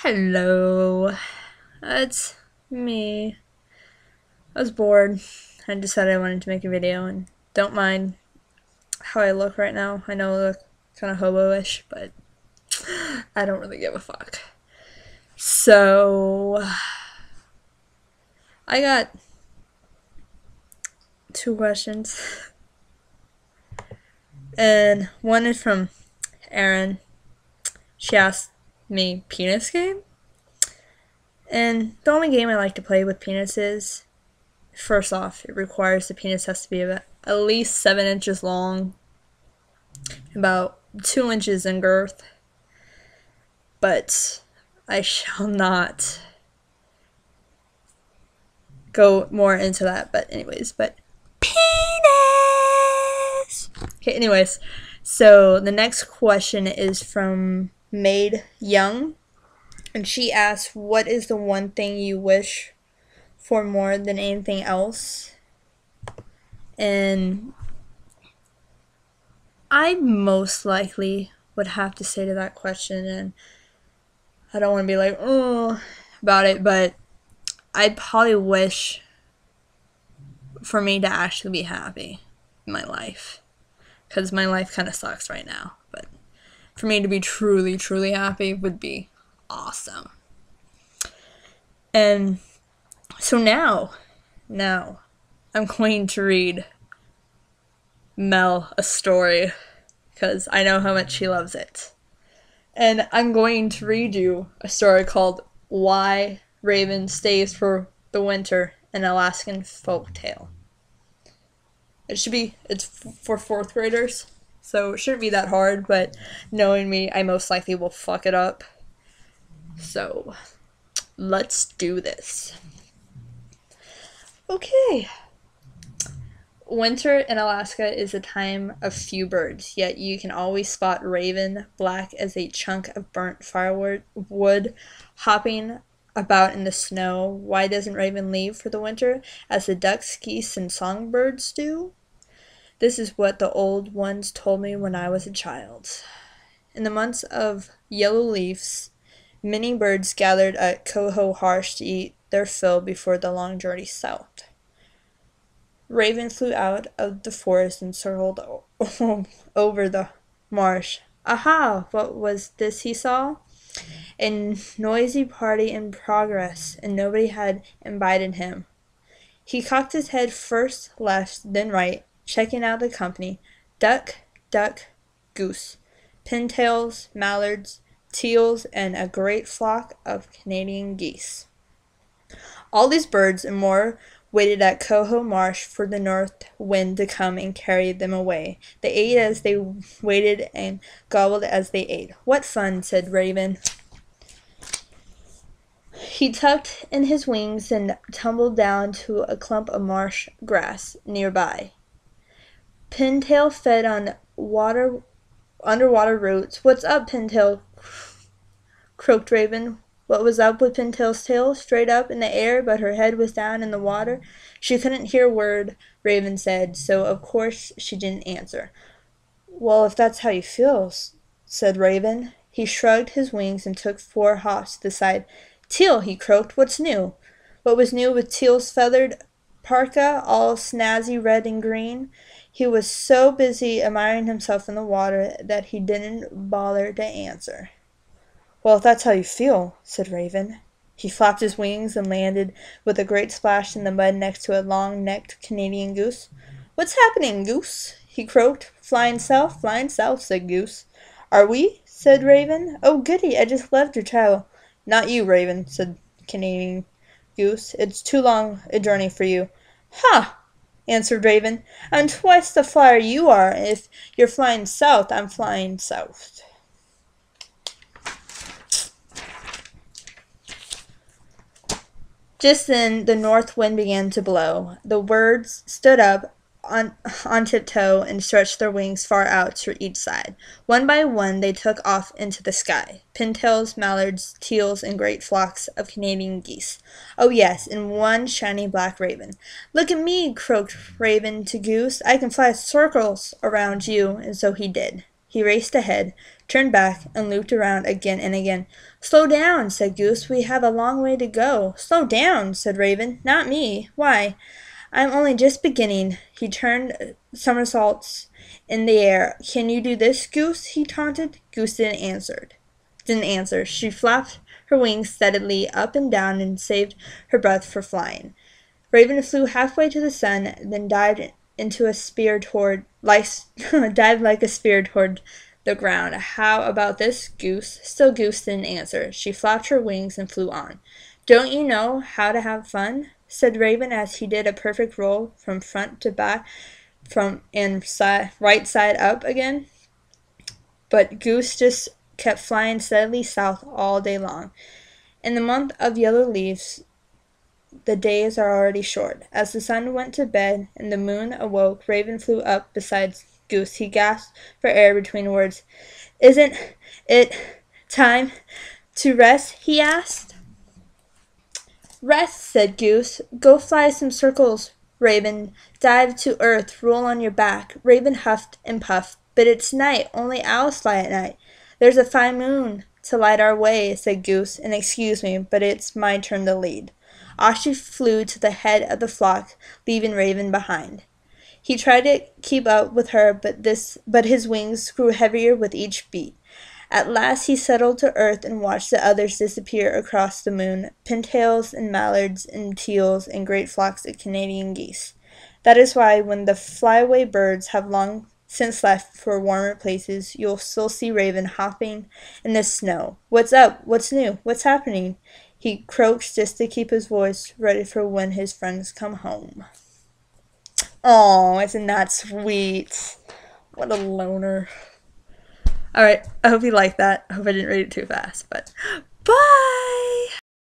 Hello, it's me. I was bored. I decided I wanted to make a video and don't mind how I look right now. I know I look kind of hobo-ish, but I don't really give a fuck. So, I got two questions. And one is from Erin. She asked me, penis game? And the only game I like to play with penis is, first off, it requires the penis has to be about at least 7 inches long, about 2 inches in girth. But I shall not go more into that. But anyways, penis! Okay, anyways, so the next question is from Maid Young. And she asks, what is the one thing you wish for more than anything else? And I most likely would have to say to that question, and I don't want to be like, oh, about it, but I probably wish for me to actually be happy in my life. Because my life kind of sucks right now. But for me to be truly, truly happy would be awesome. And so now I'm going to read Mel a story because I know how much she loves it. And I'm going to read you a story called Why Raven Stays for the Winter, an Alaskan Folk Tale. It's for 4th graders, so it shouldn't be that hard, but knowing me, I most likely will fuck it up. So, let's do this. Okay. Winter in Alaska is a time of few birds, yet you can always spot raven, black as a chunk of burnt firewood, hopping about in the snow. Why doesn't raven leave for the winter, as the ducks, geese, and songbirds do? This is what the old ones told me when I was a child. In the months of yellow leaves, many birds gathered at Coho Harsh to eat their fill before the long journey south. Raven flew out of the forest and circled over the marsh. Aha! What was this he saw? A noisy party in progress, and nobody had invited him. He cocked his head first left, then right, checking out the company. Duck, duck, goose, pintails, mallards, teals, and a great flock of Canadian geese. All these birds and more waited at Coho Marsh for the north wind to come and carry them away. They ate as they waited and gobbled as they ate. What fun, said Raven. He tucked in his wings and tumbled down to a clump of marsh grass nearby. Pintail fed on underwater roots. What's up, Pintail? Croaked Raven. What was up with Pintail's tail? Straight up in the air, but her head was down in the water. She couldn't hear a word Raven said, so of course she didn't answer. Well, if that's how you feel, said Raven. He shrugged his wings and took 4 hops to the side. Teal, he croaked, what's new? What was new with Teal's feathered parka, all snazzy red and green? He was so busy admiring himself in the water that he didn't bother to answer. Well, if that's how you feel, said Raven. He flapped his wings and landed with a great splash in the mud next to a long-necked Canadian goose. What's happening, Goose? He croaked. Flying south, said Goose. Are we? Said Raven. Oh, goody, I just left your tail. Not you, Raven, said Canadian Goose. It's too long a journey for you. Ha! Answered Raven. I'm twice the flyer you are. If you're flying south, I'm flying south. Just then the north wind began to blow. The birds stood up on tiptoe and stretched their wings far out to each side. One by one they took off into the sky. Pintails, mallards, teals, and great flocks of Canadian geese. Oh yes, and one shiny black raven. Look at me, croaked Raven to Goose. I can fly circles around you, and so he did. He raced ahead, turned back, and looped around again and again. "Slow down," said Goose. "We have a long way to go." "Slow down," said Raven. "Not me. Why, I'm only just beginning." He turned somersaults in the air. "Can you do this, Goose?" he taunted. Goose didn't answer. She flapped her wings steadily up and down and saved her breath for flying. Raven flew halfway to the sun, then dived dived like a spear toward the ground. "How about this, Goose?" Still Goose didn't answer. She flapped her wings and flew on. "Don't you know how to have fun?" said Raven as he did a perfect roll from front to back right side up again. But Goose just kept flying steadily south all day long. In the month of yellow leaves, the days are already short. As the sun went to bed and the moon awoke, Raven flew up beside Goose. He gasped for air between words. "Isn't it time to rest?" he asked. "Rest," said Goose. "Go fly some circles, Raven. Dive to earth, roll on your back." Raven huffed and puffed. "But it's night. Only owls fly at night." "There's a fine moon to light our way," said Goose, "and excuse me, but it's my turn to lead." Off she flew to the head of the flock, leaving Raven behind. He tried to keep up with her, but his wings grew heavier with each beat. At last he settled to earth and watched the others disappear across the moon, pintails and mallards and teals and great flocks of Canadian geese. That is why when the flyaway birds have long since left for warmer places, you'll still see Raven hopping in the snow. "What's up? What's new? What's happening?" he croaks just to keep his voice ready for when his friends come home. Oh, isn't that sweet? What a loner. Alright, I hope you liked that. I hope I didn't read it too fast, but